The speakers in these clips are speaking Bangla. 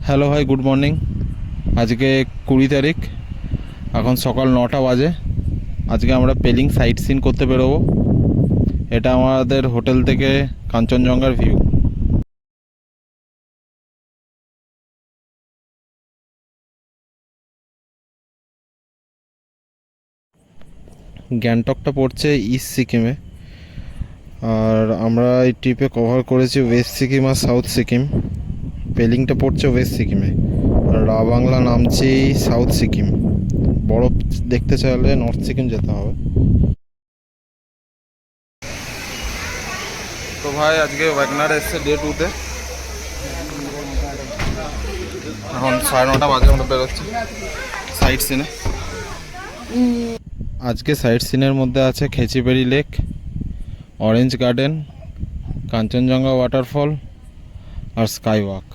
হ্যালো ভাই, গুড মর্নিং। আজকে 20 তারিখ, এখন সকাল 9টা বাজে। আজকে আমরা পেলিং সাইট সিন করতে বেরোবো। এটা আমাদের হোটেল থেকে কাঞ্চনজঙ্ঘার ভিউ। গ্যাংটকটা পড়ছে ইস্ট সিকিমে, আর আমরা এই ট্রিপে কভার করেছি ওয়েস্ট সিকিম আর সাউথ সিকিম। পেলিংটা পড়ছে ওয়েস্ট সিকিমে, আর রা বাংলা নামছি সাউথ সিকিম। বরফ দেখতে চাইলে নর্থ সিকিম যেতে হবে। তো ভাই আজকে ওয়াগনার এসছে ডে 2-তে। এখন 9:30 বাজে, আমরা বেরোচ্ছি সাইট সিনে। আজকে সাইট সিনের মধ্যে আছে খেচিবেড়ি lake, orange garden, Kanchenjunga waterfall আর স্কাই ওয়াক।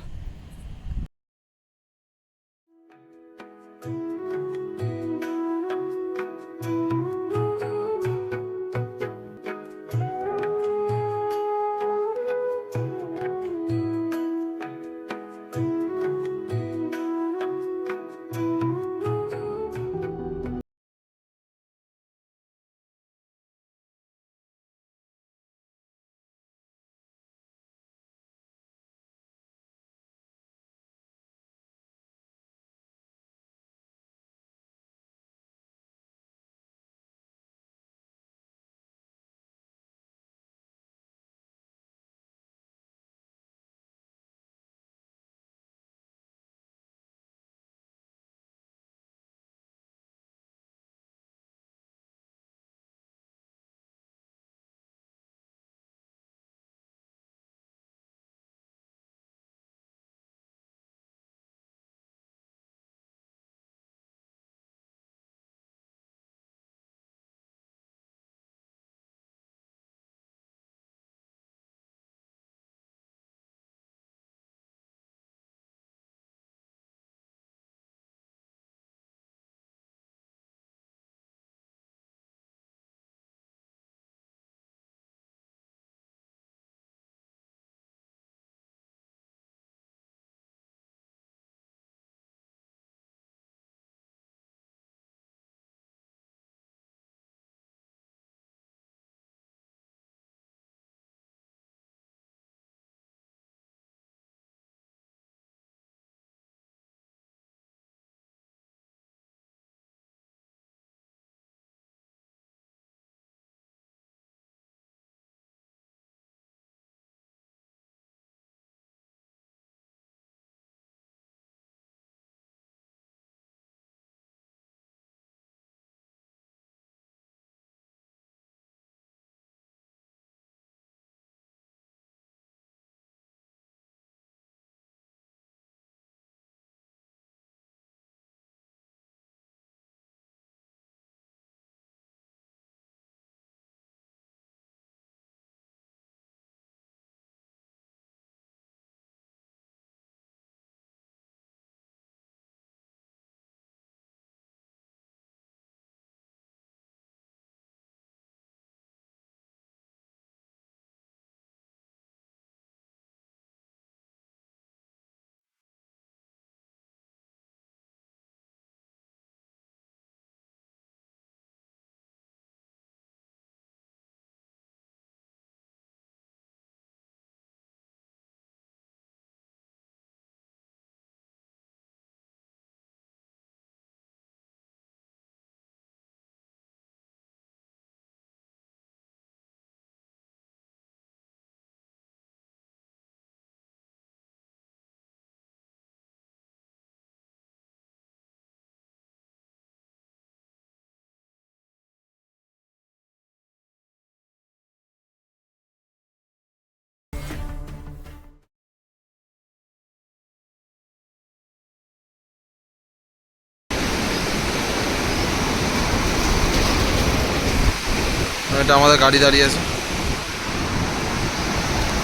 এটা আমাদের গাড়ি দাঁড়িয়ে আছে,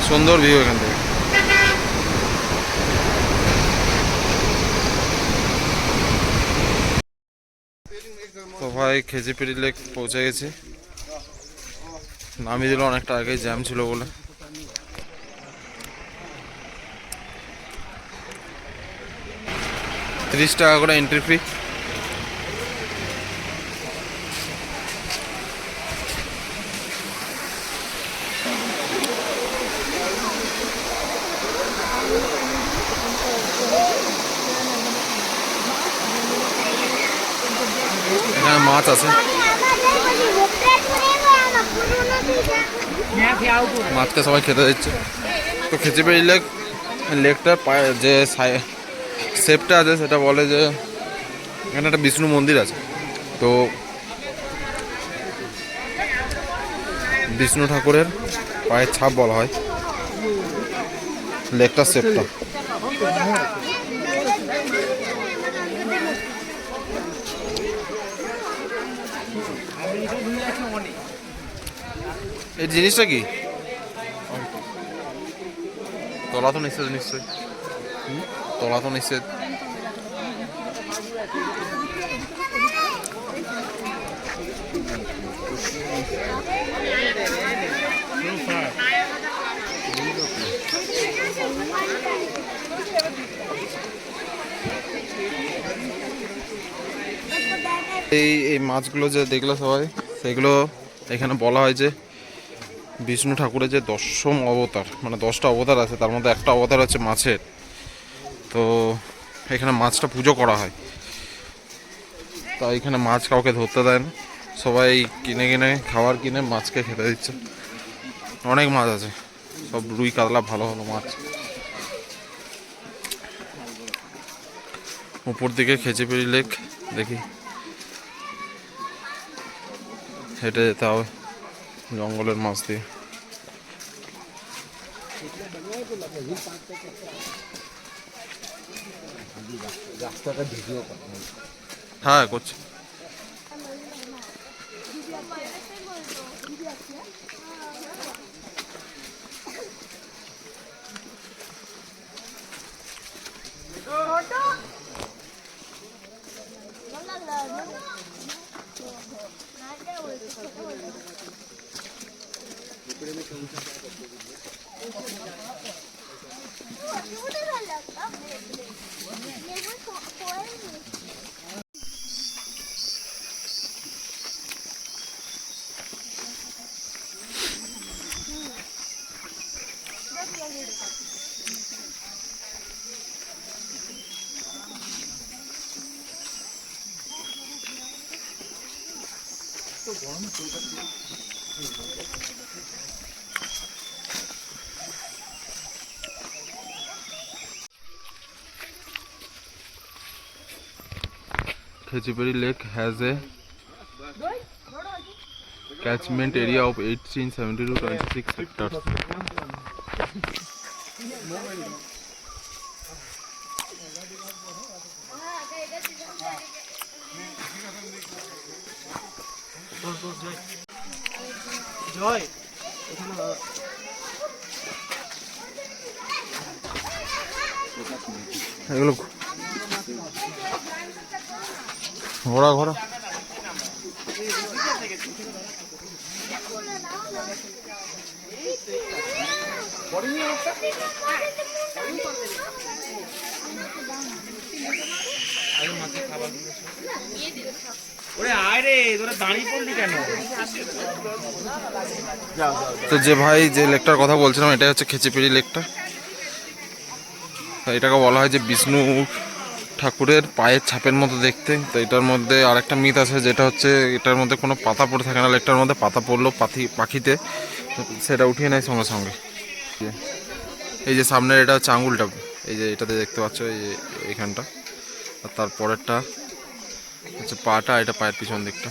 সুন্দর ভিউ এখান থেকে। তো ভাই খেচিপিড়ি লেক পৌঁছে গেছি, নামিয়ে দিল অনেকটা আগে, জ্যাম ছিল বলে। 30 টাকা করে এন্ট্রি ফি। এখানে মাছ আছে, মাছকে সবাই খেতে দিচ্ছে। তো খেচিপেড়ি লেকটার যে শেপটা আছে সেটা বলে যে এখানে একটা বিষ্ণু মন্দির আছে। তো বিষ্ণু ঠাকুরের পায়ের ছাপ বলা হয় লেকটার শেপটা। এই জিনিসটা কি তলা তো নিশ্চয়, নিশ্চয়ই তলা তো নিশ্চয়। এই মাছগুলো যে দেখলো সবাই, সেগুলো এখানে বলা হয় যে বিষ্ণু ঠাকুরের যে 10ম অবতার, মানে 10টা অবতার আছে, তার মধ্যে একটা অবতার হচ্ছে মাছের। তো এখানে মাছটা পুজো করা হয়, তাই এখানে মাছ কাউকে ধরতে দেয় না, সবাই কিনে কিনে খাবার কিনে মাছকে খেতে দিচ্ছে। অনেক মাছ আছে, সব রুই কাতলা ভালো ভালো মাছ। উপর দিকে খেচিপেড়ি লেক, দেখি হেঁটে যেতে হবে জঙ্গলের মাছ দিয়ে। হ্যাঁ করছি। Khechiperi Lake has a catchment area of 1870 to 26 hectares. Joy. এগুলো ঘোড়া ঘোড়া তো যে ভাই যে লেকটার কথা বলছিলাম, এটা হচ্ছে খেচিপেড়ি লেকটা। এটাকে বলা হয় যে বিষ্ণু ঠাকুরের পায়ের ছাপের মতো দেখতে। তো এটার মধ্যে আরেকটা মিথ আছে, যেটা হচ্ছে এটার মধ্যে কোনো পাতা পড়ে থাকে না। লেকটার মধ্যে পাতা পড়লেও পাখিতে সেটা উঠিয়ে নেয় সঙ্গে সঙ্গে। এই যে সামনের এটা হচ্ছে আঙুলটা, এই যে এটাতে দেখতে পাচ্ছ, এই যে এইখানটা। আর তারপরেরটা হচ্ছে পাটা, এটা পায়ের পিছন দিকটা।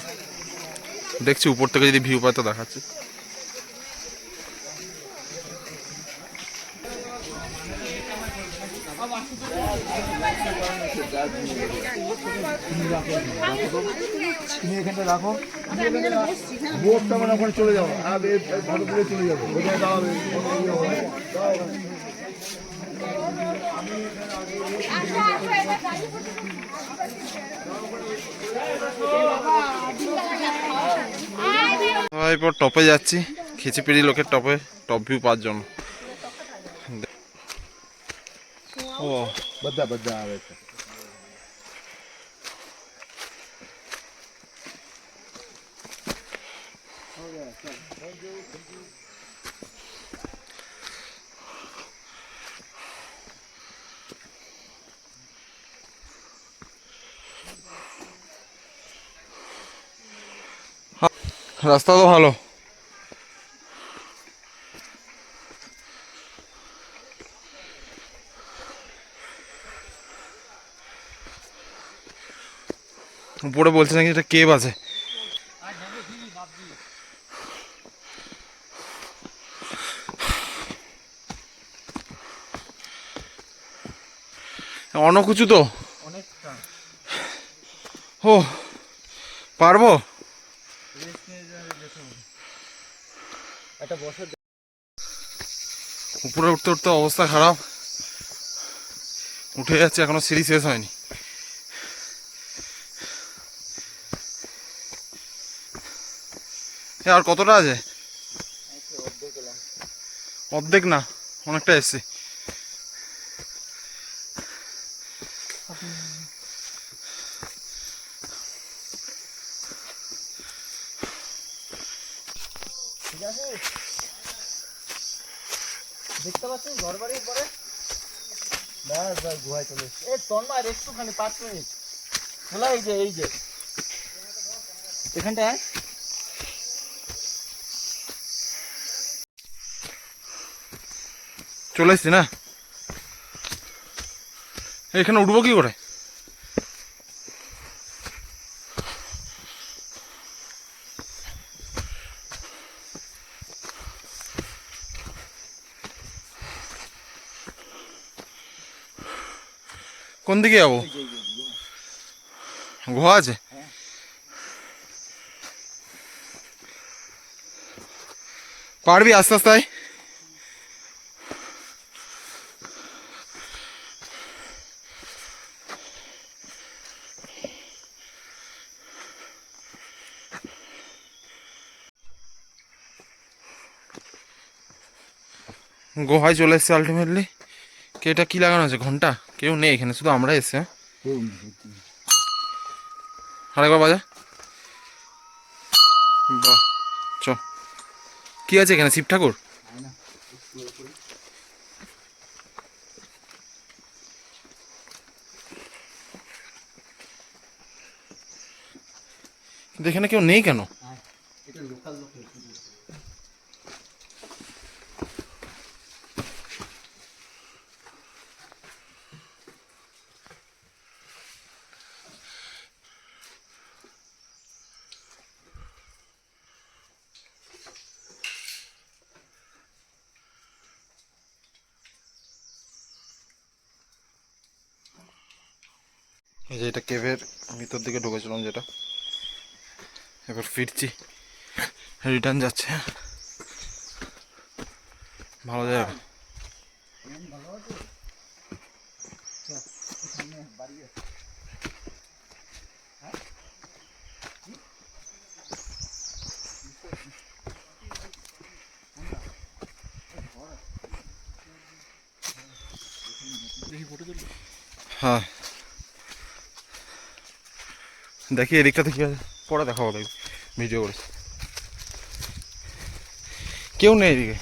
দেখছি উপর থেকে যদি ভিউ পায় তো দেখাচ্ছি। এখানটা রাখো, বোটটা মানে ওখানে চলে যাবো, ভালো করে চলে যাবো, ওখানে দাঁড়াবে। এরপর টপে যাচ্ছি, খেচিপেড়ি লোকের টপে, টপ ভিউ পাওয়ার জন্য। ও બધા આવે છે। রাস্তা তো ভালো। উপরে বলছে নাকি এটা কেভ আছে। অনেক উঁচু তো। ও পারবো? উপরে উঠতে উঠতে অবস্থা খারাপ, উঠে যাচ্ছে, এখনো সিঁড়ি শেষ হয়নি। আর কতটা আছে? অর্ধেক না, অনেকটা এসছে। ঠিক আছে, দেখতে পাচ্ছিস ঘর বাড়ির পরে ব্যাস ব্যাস গুহায় চলে এসছে। এই তন্ময় একটুখানি 5 মিনিট খোলা, এই যে এখানটায় চলে এসছি না, এখানে উঠবো কি করে? কোন দিকে যাবো? গুহা আছে? পারবি আস্তে আস্তে আয়। গুহায় চলে এসছে আলটিমেটলি। কে এটা কি লাগানো আছে? ঘন্টা? কেউ নেই এখানে, শুধু আমরা এসছে। আরেকবার বাজা। বাহ, চ। কি আছে এখানে? শিব ঠাকুর? কিন্তু এখানে কেউ নেই কেন? এটা লোকাল লোক। এই যে এটা কেভের ভিতর দিকে ঢুকেছিলাম যেটা, এবার ফিরছি, রিটার্ন যাচ্ছে। ভালো জায়গা। হ্যাঁ দেখি এদিকটাতে কি আছে, পরে দেখাবো, দেখি ভিডিও করেছি। কেউ নেই এদিকে।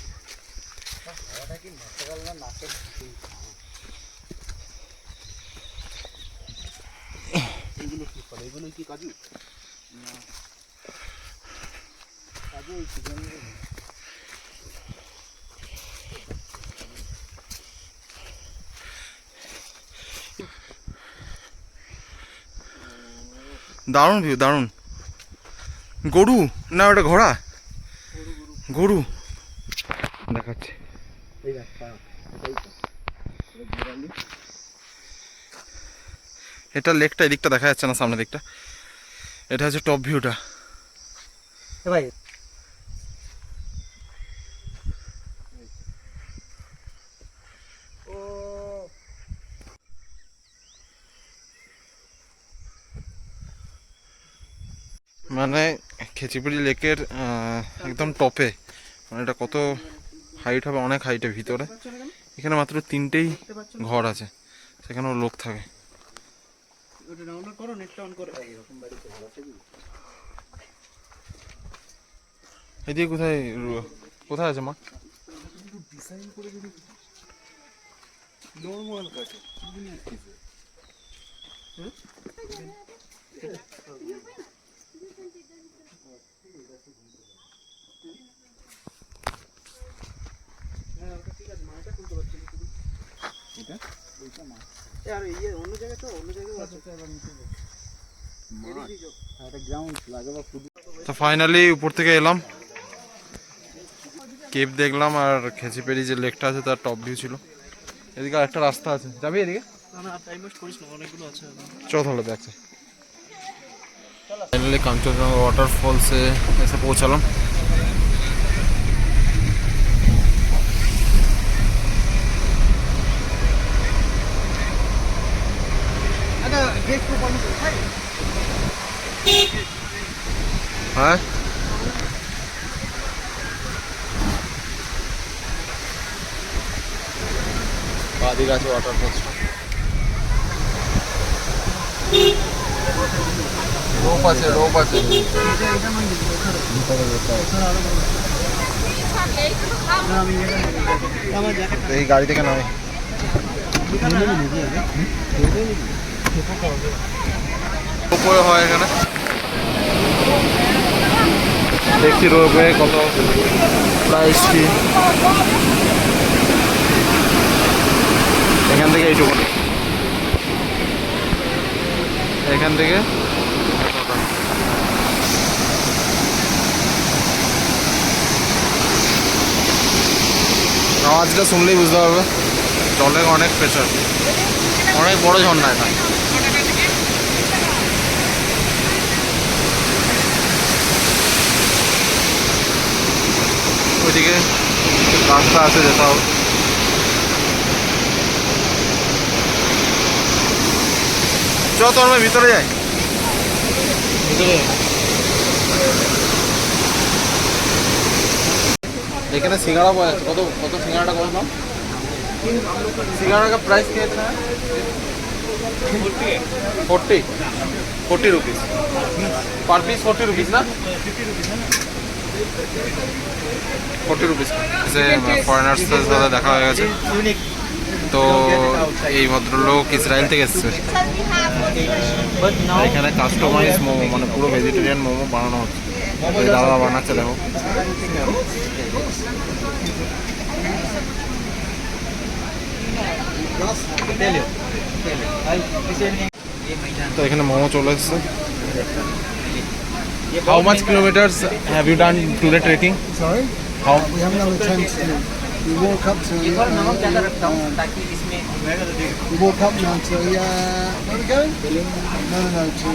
এগুলো কি ফল? এগুলো কি কাজু? কাজু ওই সিজন। দারুণ ভিউ, দারুণ। গরু না ওটা ঘোড়া? গরু দেখাচ্ছে। এই দেখ পা, এটাই তো। এটা ঘোরালি। এটা লেকটা এদিকটা দেখা যাচ্ছে না, সামনের দিকটা। এটা হচ্ছে টপ ভিউটা। এ ভাই ও মানে খেচিপুরি লেকের একদম টপে, মানে এটা কত হাইট হবে, অনেক হাইটের ভিতরে। এখানে মাত্র 3টেই ঘর আছে, সেখানেও লোক থাকে। ওটা ডাউনলোড করো, নেটটা অন করো। এরকম বাড়িতে ভালো থাকবি। এদিকে কোথায় কোথায় আছে মা? ডিজাইন করে যদি নরমাল কাটে হুম আর ইয়ে অন্য জায়গায় তো অন্য জায়গায় আছে একটা গ্রাউন্ড ছিল আগে বা ফুটবল। তো ফাইনালি উপর থেকে এলাম, কেপ দেখলাম আর খেচিপেড়ি যে লেকটা আছে তার টপ ভিউ ছিল। এদিকে একটা রাস্তা আছে, যাবি এদিকে? না টাইম ওয়েস্ট করিস না, অনেকগুলো আছে। চল তাহলে দেখছে। ফাইনালি কাঞ্চনজঙ্ঘা ওয়াটারফলসে এসে পৌঁছালাম। হ্যাঁ বাদিক আছে ওয়াটারফলস, রোপ আছে রোপ আছে। এই গাড়ি থেকে নামে রোপওয়ে হয় এখানে, দেখছি রোপওয়ে কত প্রাইস কি। এখান থেকে এইটুকু, এখান থেকে আওয়াজটা শুনলেই বুঝতে পারবে জলের অনেক প্রেশার, অনেক বড় ঝর্ণা এটা। ওইদিকে রাস্তা আছে যেতে হবে। চল তো আমরা ভিতরে যাই, ভিতরে এখানে সিঙ্গাড়া পাওয়া যাচ্ছে। কত কত সিঙ্গাড়াটা কত দাম? सिंगाड़ा का प्राइस कितना है? 40 रुपीज़ पर पीस। 40 रुपीज़ ना, 40 रुपीज़ से ফরেনার্স দাদা দেখা হয়ে গেছে। তো এই ভদ্রলোক ইসরায়েল থেকে এসছে। এখানে কাস্টমাইজ মোমো, মানে পুরো ভেজিটেরিয়ান মোমো বানানো হচ্ছে। এই দাদা বানাচ্ছে, দেখো। তো এখানে মোমো চলে এসছে। How much kilometers have you done today trekking? Sorry? How? We haven't had a chance to. We walk up to. We walk up now to. Where are we going? No. To.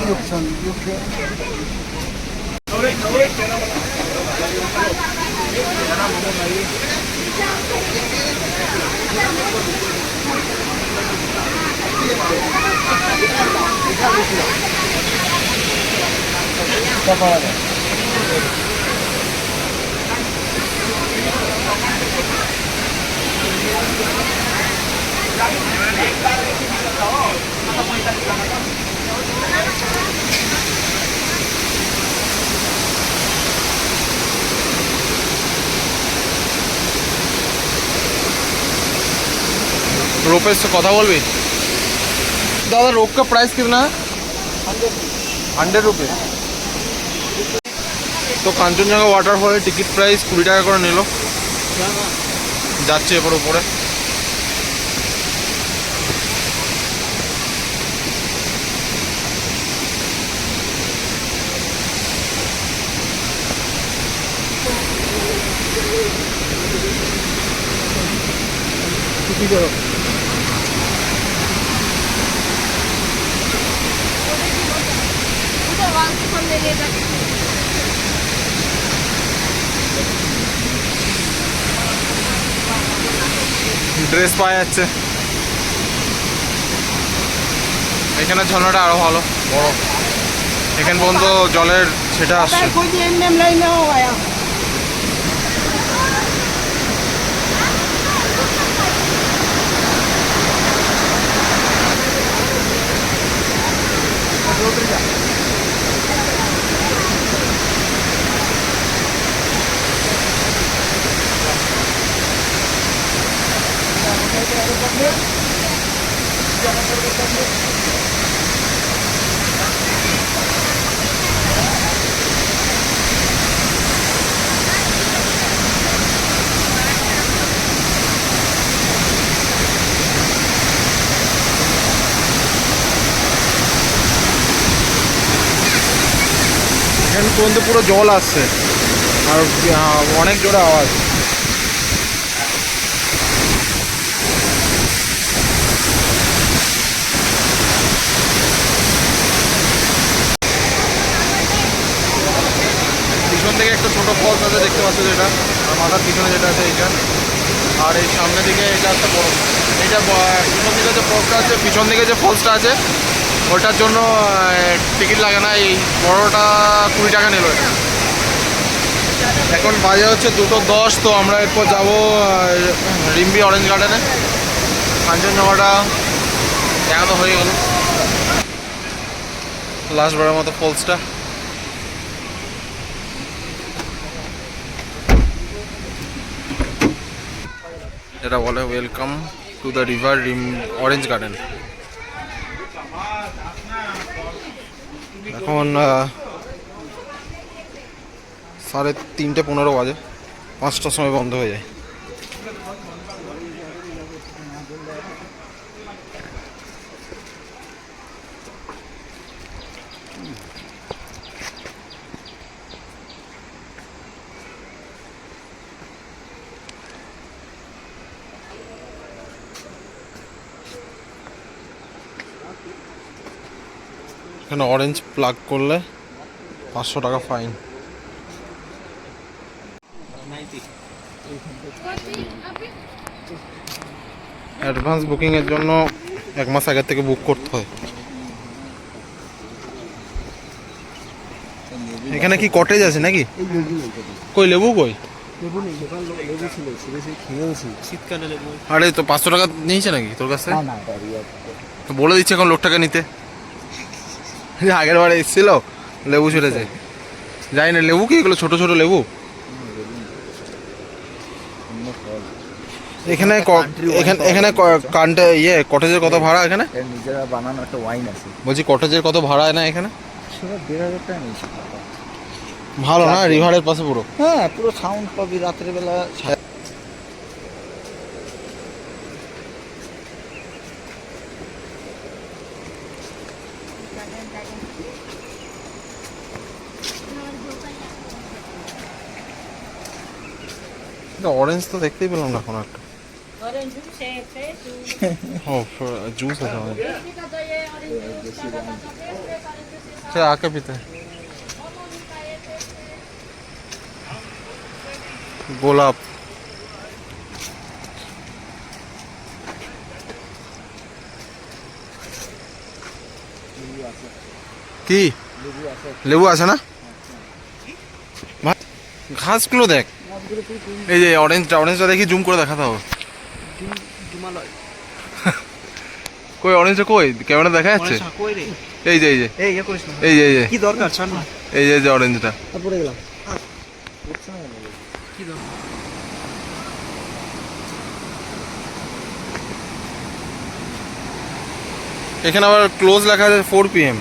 Yorkton. रोपे से कथा बोल भी दादा, रोप का प्राइस कितना है? 100 रुपीज़। तो কাঞ্চনজঙ্ঘা ওয়াটারফলের টিকিট প্রাইস 20 টাকা করে নিল। যাচ্ছে এবার উপরে। ড্রেস পাওয়া যাচ্ছে এখানে। ঝর্ণাটা আরো ভালো বড়, এখান পর্যন্ত জলের সেটা আসছে। পর্যন্ত পুরো জল আসছে আর অনেক জোরে আওয়াজ। পিছন থেকে একটা ছোটো ফলস আছে দেখতে পাচ্ছ যেটা, আর মাথার পিছনে যেটা আছে এইটা, আর এই সামনের দিকে এটা একটা বড়, এইটা পিছন দিকে যে ফলসটা আছে, পিছন দিকে যে ফলসটা আছে ওটার জন্য টিকিট লাগে না, এই বড়টা 20 টাকা নিল এটা। এখন বাজে হচ্ছে 2:10, তো আমরা এরপর যাবো রিম্বি অরেঞ্জ গার্ডেনে। কাঞ্চনজঙ্ঘাটা দেখা তো হয়ে গেল, লাস্ট বারের মতো ফলসটা। এটা বলে welcome to the river orange garden. এখন 3:15 বাজে, 5টার সময় বন্ধ হয়ে যায়। এখানে অরেঞ্জ প্লাগ করলে 500 টাকা ফাইন। অ্যাডভান্স বুকিংয়ের জন্য 1 মাস আগের থেকে বুক করতে হয়। এখানে কি কটেজ আছে নাকি? কই লেবু কই? লেবু নেই, দোকান লেবু ছিল, ছিঁড়ে খেয়েছি। শীতকালে লেবু। আরে তো 500 টাকা নিয়েছে নাকি তোর কাছে? না তো বলে দিচ্ছে এখন লোকটাকে নিতে। আগের বারে এসেছিল লেবু ছেড়েছে, যাই না। লেবু কি এগুলো ছোট ছোট লেবু? এখানে এখানে কটেজের কত ভাড়া এখানে? নিজেরা বানানো একটা ওয়াইন আছে। বলছি কটেজের কত ভাড়া না এখানে? সেটা 1,500 টাকা নিয়েছে। ভালো না, রিভারের পাশে পুরো। হ্যাঁ, পুরো সাউন্ড পাবি রাত্রেবেলা। অরেঞ্জ তো দেখতেই পেলাম না কোনো একটা। Orange juice है, fresh juice. ও জুস আছে অনেক। किसने का तो ये orange juice का था तो fresh orange juice है। সে আকে পিতে গোলাপ। কি লেবু আছে না? ঘাসগুলো দেখ, এই যে অরেঞ্জটা দেখি, জুম করে দেখাতে হবে। কই অরেঞ্জটা কই? ক্যামেরা দেখা যাচ্ছে? এই যে এই যে এই যে এই যে কি দরকার ছাড় না। এই যে অরেঞ্জটা। তারপরে গেলাম। এখানে আবার ক্লোজ লেখা আছে 4 PM।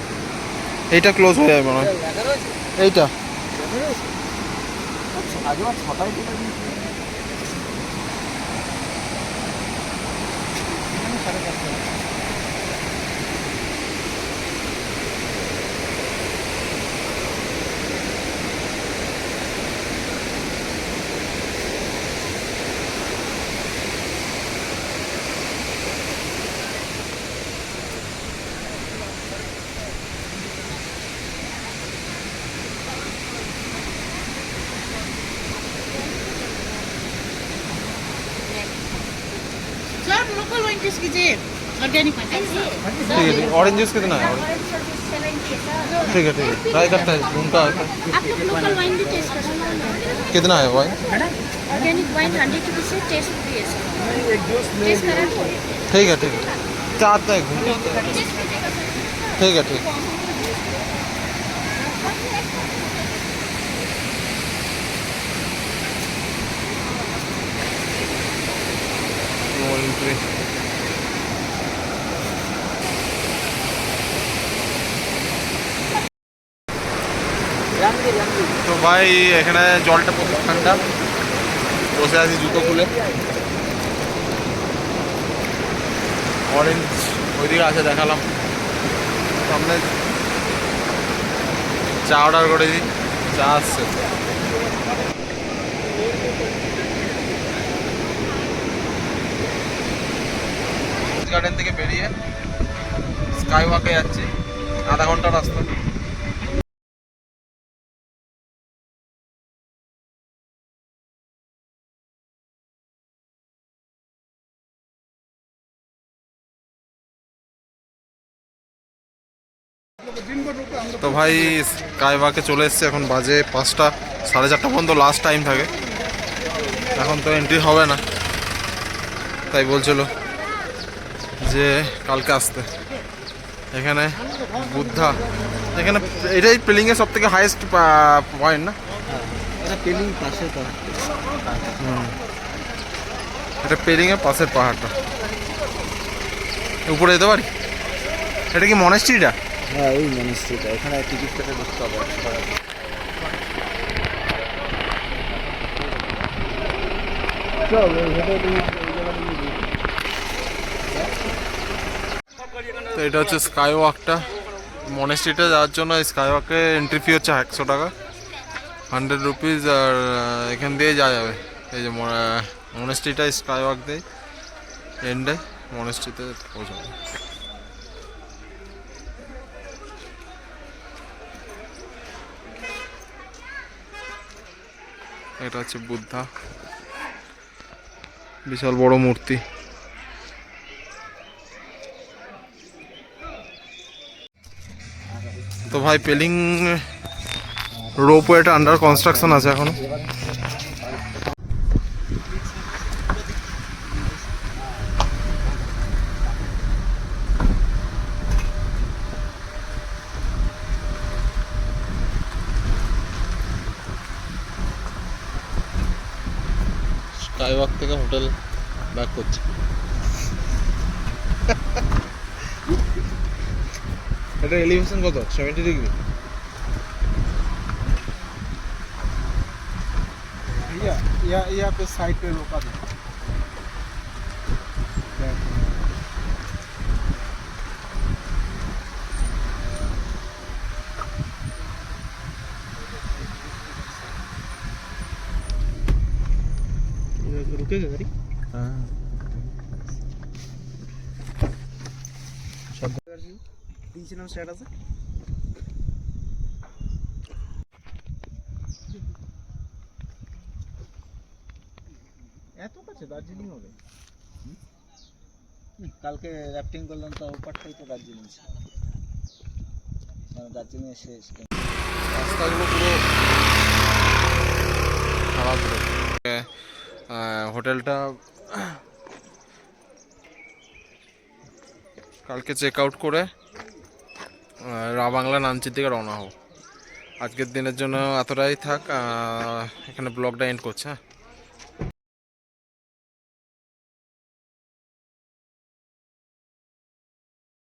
এইটা ক্লোজ হয়ে যাবে মনে হয়। এইটা আগে 6টায় দিলাম। Sir, local wine juice कीजिए, organic wine। ठीक है। ऑरेंज जूस कितना है? ठीक है ट्राई करता है उनका। आप लोग लोकल वाइन भी टेस्ट कर सकते हैं। कितना है वाइन? ऑर्गेनिक वाइन 100 रुपीज से टेस्ट भी है सर। टेस्ट करा ठीक है चाहता है घूम। ठीक है তো ভাই এখানে জলটা প্রচুর ঠান্ডা, বসে আছি জুতো খুলে। অরেঞ্জ ওইদিকে আছে দেখালাম। সামনে চা অর্ডার করেছি, চা আসছে। গার্ডেন থেকে বেরিয়ে স্কাই ওয়াকে যাচ্ছি, আধা ঘন্টা রাস্তা। তো ভাই স্কাই ওয়াকে চলে এসছে, এখন বাজে 5টা, 4:30 পর্যন্ত লাস্ট টাইম থাকে। এখন তো এন্ট্রি হবে না, তাই বলছিল যে কালকে আসতে। এখানে বুদ্ধা, এখানে এটাই পেলিংয়ের সব থেকে হাইয়েস্ট পয়েন্ট না? এটা পেলিং পাশে তো। এটা পেলিংয়ের পাশের পাহাড়টা, উপরে যেতে পারি। এটা কি মনেস্ট্রিটা? হ্যাঁ এই মনস্ট্রিটা, এখানে টিকিট কেটে ঢুকতে হবে 100 টাকা দিয়ে। তো এটা হচ্ছে স্কাই ওয়াকটা। মনেস্ট্রিটা যাওয়ার জন্য স্কাই ওয়াকে এন্ট্রি ফি হচ্ছে 100 টাকা, 100 রুপিস। আর এখান দিয়ে যাওয়া যাবে। এই যে মনেস্ট্রিটা স্কাই ওয়াক দিয়ে এন্ডে মনেস্ট্রিতে পৌঁছাবে। এটা হচ্ছে বুদ্ধা, বিশাল বড় মূর্তি। তো ভাই পেলিং রোপওয়েটা আন্ডার কনস্ট্রাকশন আছে এখনো। স্কাই ওয়াক থেকে হোটেল ব্যাক করছে। এটা এলিভেশন কত? 70 ডিগ্রি। यहाँ पे साइड पे रोका दो। रुकेगा गाड़ी? हाँ দিয়েছিলাম স্ট্যাটাসে। এত কাছে দার্জিলিং হবে? কালকে র্যাফটিং করলাম, তো ওপারটাই তো দার্জিলিং ছিল, মানে দার্জিলিং শেষ। রাস্তাগুলো পুরো খারাপ। হোটেলটা কালকে চেক আউট করে বাংলা নামচির দিকে রওনা হব। আজকের দিনের জন্য এতটাই থাক, এখানে ব্লগটা এন্ড করছে। হ্যাঁ।